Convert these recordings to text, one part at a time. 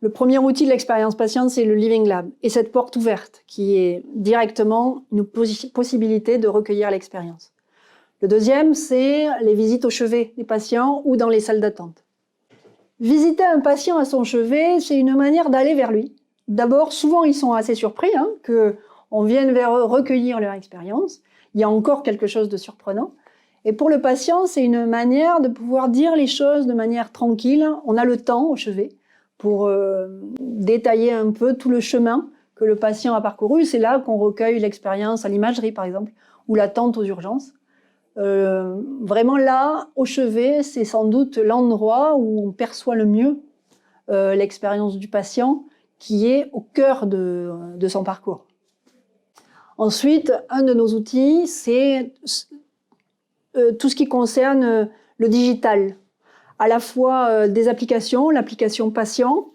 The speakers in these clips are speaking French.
Le premier outil de l'expérience patient, c'est le Living Lab et cette porte ouverte qui est directement une possibilité de recueillir l'expérience. Le deuxième, c'est les visites au chevet des patients ou dans les salles d'attente. Visiter un patient à son chevet, c'est une manière d'aller vers lui. D'abord, souvent, ils sont assez surpris qu'on vienne vers eux recueillir leur expérience. Il y a encore quelque chose de surprenant. Et pour le patient, c'est une manière de pouvoir dire les choses de manière tranquille. On a le temps au chevet pour détailler un peu tout le chemin que le patient a parcouru. C'est là qu'on recueille l'expérience à l'imagerie, par exemple, ou l'attente aux urgences. Vraiment là, au chevet, c'est sans doute l'endroit où on perçoit le mieux l'expérience du patient qui est au cœur de son parcours. Ensuite, un de nos outils, c'est tout ce qui concerne le digital. À la fois des applications, l'application patient,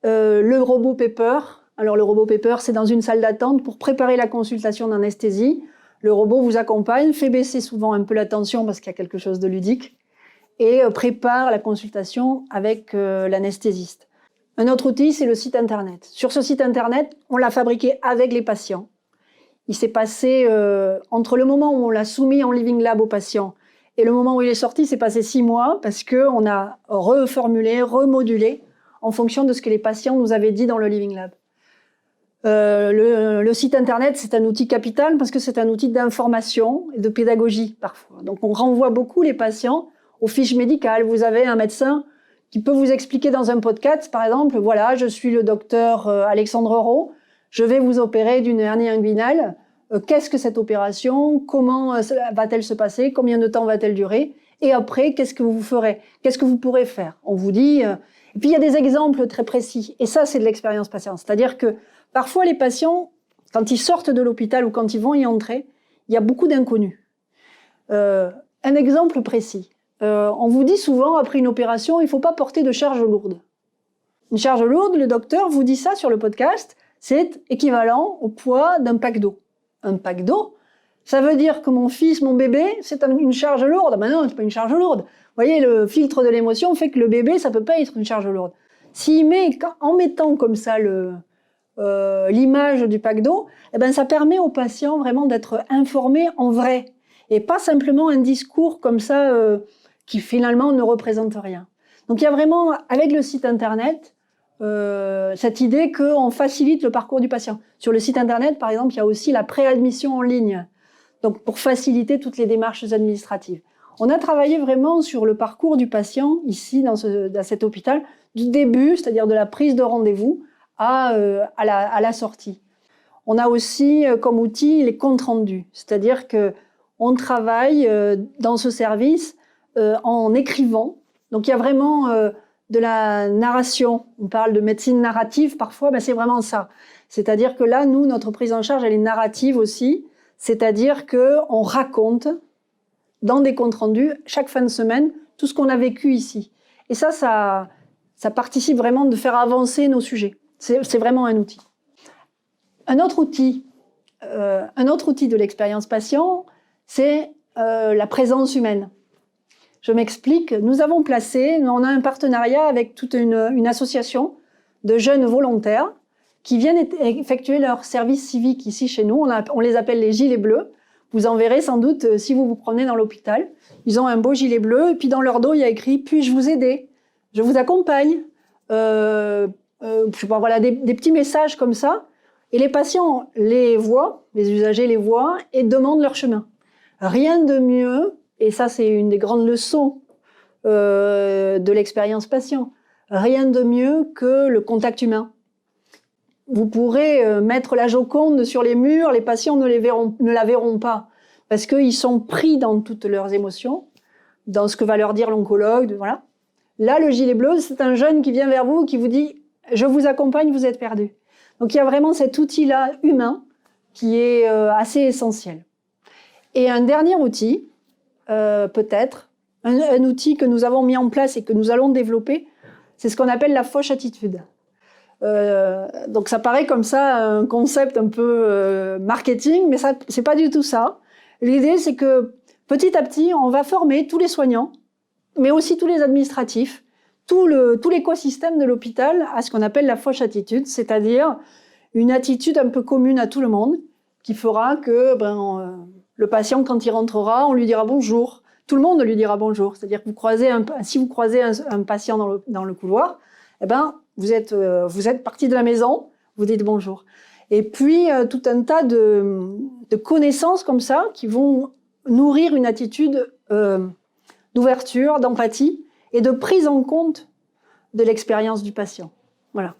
le robot Pepper. Alors le robot Pepper, c'est dans une salle d'attente pour préparer la consultation d'anesthésie. Le robot vous accompagne, fait baisser souvent un peu la tension parce qu'il y a quelque chose de ludique et prépare la consultation avec l'anesthésiste. Un autre outil, c'est le site internet. Sur ce site internet, on l'a fabriqué avec les patients. Il s'est passé, entre le moment où on l'a soumis en Living Lab aux patients et le moment où il est sorti, c'est passé 6 mois parce qu'on a reformulé, remodulé en fonction de ce que les patients nous avaient dit dans le Living Lab. Le site internet, c'est un outil capital parce que c'est un outil d'information et de pédagogie parfois. Donc on renvoie beaucoup les patients aux fiches médicales. Vous avez un médecin qui peut vous expliquer dans un podcast, par exemple, voilà, je suis le docteur Alexandre Rowe, je vais vous opérer d'une hernie inguinale. Qu'est-ce que cette opération? Comment va-t-elle se passer? Combien de temps va-t-elle durer? Et après, qu'est-ce que vous ferez? Qu'est-ce que vous pourrez faire? On vous dit... Et puis il y a des exemples très précis. Et ça, c'est de l'expérience patiente. C'est-à-dire que parfois, les patients, quand ils sortent de l'hôpital ou quand ils vont y entrer, il y a beaucoup d'inconnus. Un exemple précis. On vous dit souvent, après une opération, il ne faut pas porter de charge lourde. Une charge lourde, le docteur vous dit ça sur le podcast, c'est équivalent au poids d'un pack d'eau. Un pack d'eau, ça veut dire que mon fils, mon bébé, c'est une charge lourde. Ben non, c'est pas une charge lourde. Vous voyez, le filtre de l'émotion fait que le bébé, ça peut pas être une charge lourde. En mettant comme ça l'image du pack d'eau, eh ben ça permet aux patients vraiment d'être informés en vrai et pas simplement un discours comme ça qui finalement ne représente rien. Donc il y a vraiment, avec le site internet, cette idée qu'on facilite le parcours du patient. Sur le site internet, par exemple, il y a aussi la préadmission en ligne, donc pour faciliter toutes les démarches administratives. On a travaillé vraiment sur le parcours du patient, ici, dans cet hôpital, du début, c'est-à-dire de la prise de rendez-vous, à la sortie. On a aussi comme outil les comptes rendus, c'est-à-dire qu'on travaille dans ce service en écrivant. Donc il y a vraiment de la narration. On parle de médecine narrative parfois, ben c'est vraiment ça. C'est-à-dire que là, nous, notre prise en charge, elle est narrative aussi. C'est-à-dire qu'on raconte dans des comptes rendus, chaque fin de semaine, tout ce qu'on a vécu ici. Et ça participe vraiment de faire avancer nos sujets. C'est vraiment un outil. Un autre outil de l'expérience patient, c'est la présence humaine. Je m'explique. On a un partenariat avec toute une association de jeunes volontaires qui viennent effectuer leur service civique ici chez nous. On les appelle les gilets bleus. Vous en verrez sans doute si vous vous promenez dans l'hôpital. Ils ont un beau gilet bleu et puis dans leur dos, il y a écrit « Puis-je vous aider ? Je vous accompagne ». Voilà, des petits messages comme ça. Et les patients les voient, les usagers les voient et demandent leur chemin. Rien de mieux, et ça c'est une des grandes leçons de l'expérience patient, rien de mieux que le contact humain. Vous pourrez mettre la Joconde sur les murs, les patients ne la verront pas, parce qu'ils sont pris dans toutes leurs émotions, dans ce que va leur dire l'oncologue, voilà. Là, le gilet bleu, c'est un jeune qui vient vers vous, qui vous dit « Je vous accompagne, vous êtes perdu ». Donc il y a vraiment cet outil-là humain qui est assez essentiel. Et un dernier outil, peut-être, un outil que nous avons mis en place et que nous allons développer, c'est ce qu'on appelle la fauche attitude. Donc ça paraît comme ça un concept un peu marketing, mais ça, c'est pas du tout ça. L'idée, c'est que petit à petit, on va former tous les soignants, mais aussi tous les administratifs, tout l'écosystème de l'hôpital a ce qu'on appelle la fausse attitude, c'est-à-dire une attitude un peu commune à tout le monde qui fera que le patient, quand il rentrera, on lui dira bonjour. Tout le monde lui dira bonjour. C'est-à-dire que si vous croisez un patient dans le couloir, eh ben, vous êtes parti de la maison, vous dites bonjour. Et puis, tout un tas de connaissances comme ça qui vont nourrir une attitude d'ouverture, d'empathie et de prise en compte de l'expérience du patient. Voilà.